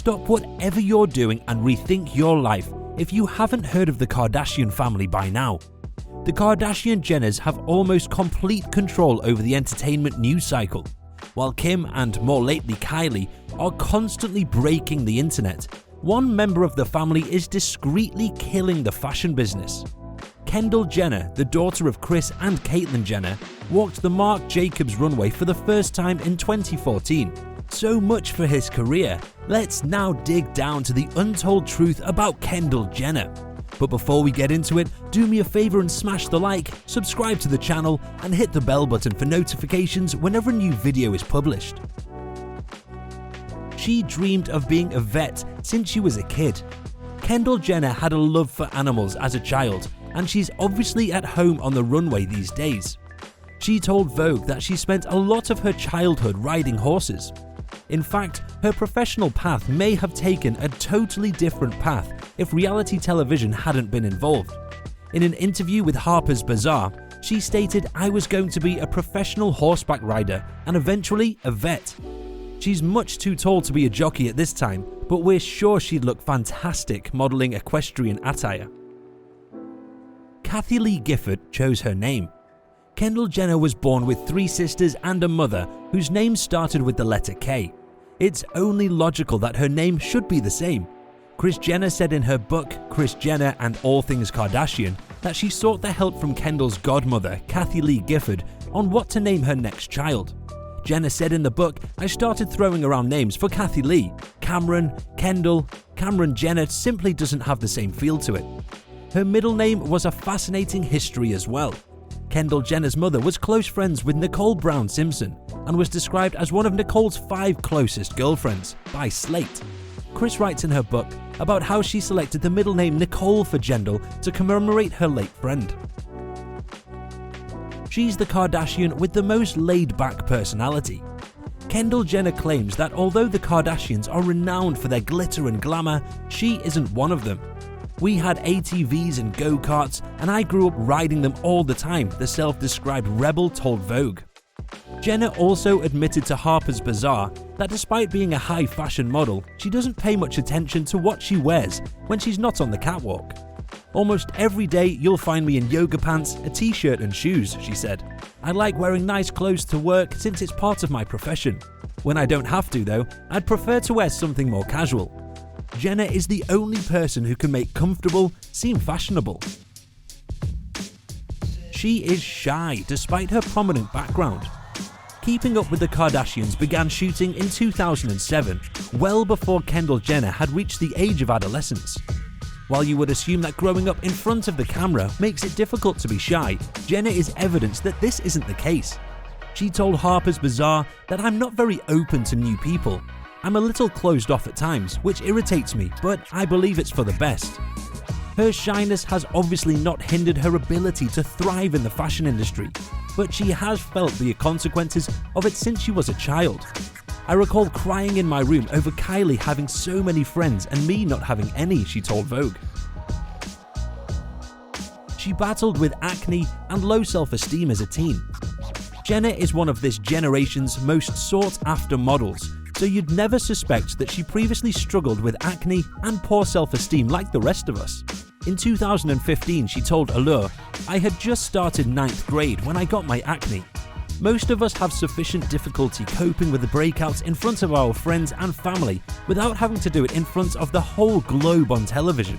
stop whatever you're doing and rethink your life if you haven't heard of the Kardashian family by now. The Kardashian-Jenners have almost complete control over the entertainment news cycle, while Kim and more lately Kylie are constantly breaking the internet. One member of the family is discreetly killing the fashion business. Kendall Jenner, the daughter of Kris and Caitlyn Jenner, walked the Marc Jacobs runway for the first time in 2014. So much for his career. Let's now dig down to the untold truth about Kendall Jenner. But before we get into it, do me a favor and smash the like, subscribe to the channel, and hit the bell button for notifications whenever a new video is published. She dreamed of being a vet since she was a kid. Kendall Jenner had a love for animals as a child, and she's obviously at home on the runway these days. She told Vogue that she spent a lot of her childhood riding horses. In fact, her professional path may have taken a totally different path if reality television hadn't been involved. In an interview with Harper's Bazaar, she stated, "I was going to be a professional horseback rider and eventually a vet." She's much too tall to be a jockey at this time, but we're sure she'd look fantastic modeling equestrian attire. Kathie Lee Gifford chose her name. Kendall Jenner was born with 3 sisters and a mother whose names started with the letter K. It's only logical that her name should be the same. Kris Jenner said in her book, Kris Jenner and All Things Kardashian, that she sought the help from Kendall's godmother, Kathie Lee Gifford, on what to name her next child. Jenner said in the book, "I started throwing around names for Kathie Lee. Cameron, Kendall, Cameron Jenner simply doesn't have the same feel to it." Her middle name was a fascinating history as well. Kendall Jenner's mother was close friends with Nicole Brown Simpson and was described as one of Nicole's 5 closest girlfriends by Slate. Kris writes in her book about how she selected the middle name Nicole for Kendall to commemorate her late friend. She's the Kardashian with the most laid-back personality. Kendall Jenner claims that although the Kardashians are renowned for their glitter and glamour, she isn't one of them. "We had ATVs and go-karts, and I grew up riding them all the time," the self-described rebel told Vogue. Jenner also admitted to Harper's Bazaar that despite being a high-fashion model, she doesn't pay much attention to what she wears when she's not on the catwalk. "Almost every day you'll find me in yoga pants, a t-shirt and shoes," she said. "I like wearing nice clothes to work since it's part of my profession. When I don't have to though, I'd prefer to wear something more casual." Jenner is the only person who can make comfortable seem fashionable. She is shy despite her prominent background. Keeping Up with the Kardashians began shooting in 2007, well before Kendall Jenner had reached the age of adolescence. While you would assume that growing up in front of the camera makes it difficult to be shy, Jenner is evidence that this isn't the case. She told Harper's Bazaar that "I'm not very open to new people. I'm a little closed off at times, which irritates me, but I believe it's for the best." Her shyness has obviously not hindered her ability to thrive in the fashion industry, but she has felt the consequences of it since she was a child. "I recall crying in my room over Kylie having so many friends and me not having any," she told Vogue. She battled with acne and low self-esteem as a teen. Jenner is one of this generation's most sought-after models, so you'd never suspect that she previously struggled with acne and poor self-esteem like the rest of us. In 2015, she told Allure, "I had just started 9th grade when I got my acne. Most of us have sufficient difficulty coping with the breakouts in front of our friends and family without having to do it in front of the whole globe on television."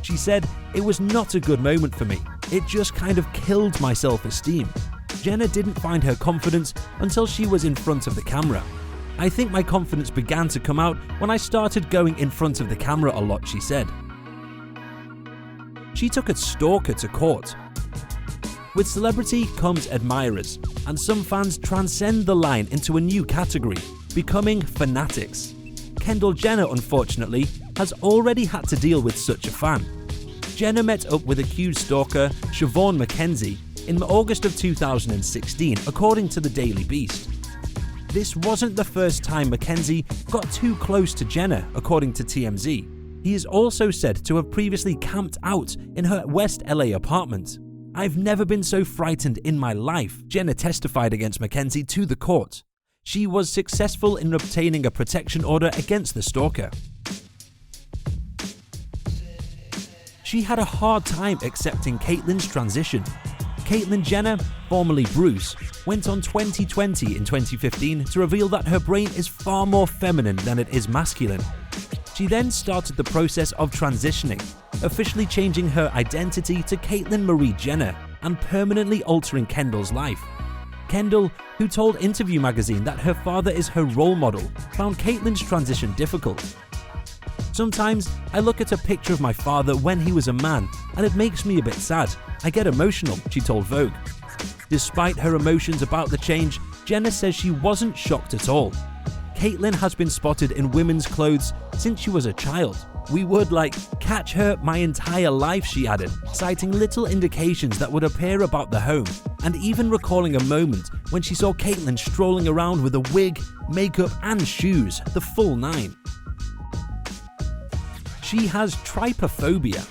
She said, "It was not a good moment for me. It just kind of killed my self-esteem." Jenner didn't find her confidence until she was in front of the camera. "I think my confidence began to come out when I started going in front of the camera a lot," she said. She took a stalker to court. With celebrity comes admirers, and some fans transcend the line into a new category, becoming fanatics. Kendall Jenner, unfortunately, has already had to deal with such a fan. Jenner met up with accused stalker Siobhan Mackenzie in August of 2016, according to the Daily Beast. This wasn't the first time Mackenzie got too close to Jenner, according to TMZ. He is also said to have previously camped out in her West LA apartment. "I've never been so frightened in my life," Jenner testified against Mackenzie to the court. She was successful in obtaining a protection order against the stalker. She had a hard time accepting Caitlyn's transition. Caitlyn Jenner, formerly Bruce, went on 2020 in 2015 to reveal that her brain is far more feminine than it is masculine. She then started the process of transitioning, officially changing her identity to Caitlyn Marie Jenner and permanently altering Kendall's life. Kendall, who told Interview magazine that her father is her role model, found Caitlyn's transition difficult. "Sometimes I look at a picture of my father when he was a man and it makes me a bit sad. I get emotional," she told Vogue. Despite her emotions about the change, Jenner says she wasn't shocked at all. "Caitlyn has been spotted in women's clothes since she was a child. We would catch her my entire life," she added, citing little indications that would appear about the home, and even recalling a moment when she saw Caitlyn strolling around with a wig, makeup and shoes, the full nine. She has trypophobia.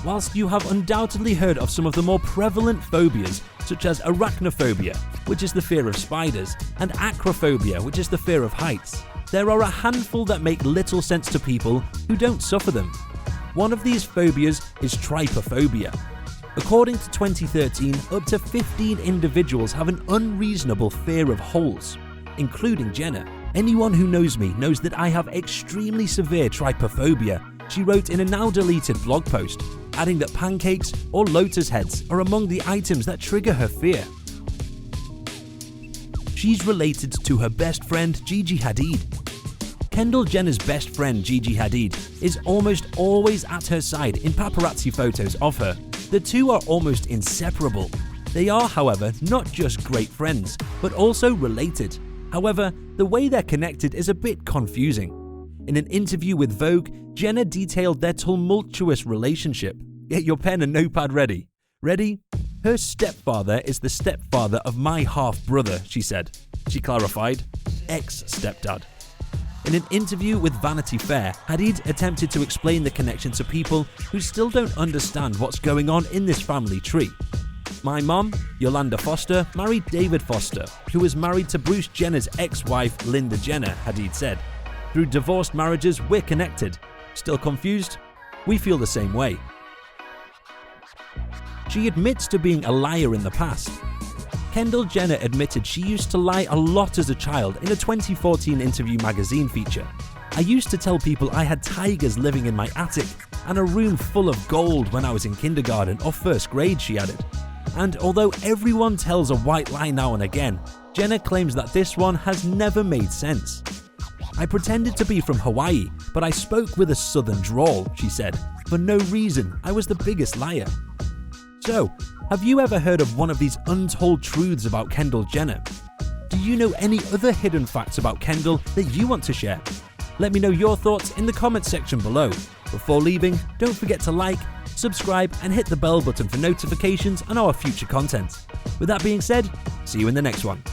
Whilst you have undoubtedly heard of some of the more prevalent phobias, such as arachnophobia, which is the fear of spiders, and acrophobia, which is the fear of heights, there are a handful that make little sense to people who don't suffer them. One of these phobias is trypophobia. According to 2013, up to 15 individuals have an unreasonable fear of holes, including Jenner. "Anyone who knows me knows that I have extremely severe trypophobia," she wrote in a now-deleted blog post, adding that pancakes or lotus heads are among the items that trigger her fear. She's related to her best friend Gigi Hadid. Kendall Jenner's best friend Gigi Hadid is almost always at her side in paparazzi photos of her. The two are almost inseparable. They are, however, not just great friends, but also related. However, the way they're connected is a bit confusing. In an interview with Vogue, Jenner detailed their tumultuous relationship. Get your pen and notepad ready. Ready? "Her stepfather is the stepfather of my half-brother," she said. She clarified, ex-stepdad. In an interview with Vanity Fair, Hadid attempted to explain the connection to people who still don't understand what's going on in this family tree. "My mom, Yolanda Foster, married David Foster, who was married to Bruce Jenner's ex-wife Linda Jenner," Hadid said. "Through divorced marriages, we're connected. Still confused? We feel the same way." She admits to being a liar in the past. Kendall Jenner admitted she used to lie a lot as a child in a 2014 Interview magazine feature. "I used to tell people I had tigers living in my attic and a room full of gold when I was in kindergarten or first grade," she added. And although everyone tells a white lie now and again, Jenner claims that this one has never made sense. "I pretended to be from Hawaii, but I spoke with a southern drawl," she said. "For no reason, I was the biggest liar." So, have you ever heard of one of these untold truths about Kendall Jenner? Do you know any other hidden facts about Kendall that you want to share? Let me know your thoughts in the comments section below. Before leaving, don't forget to like, subscribe and hit the bell button for notifications on our future content. With that being said, see you in the next one.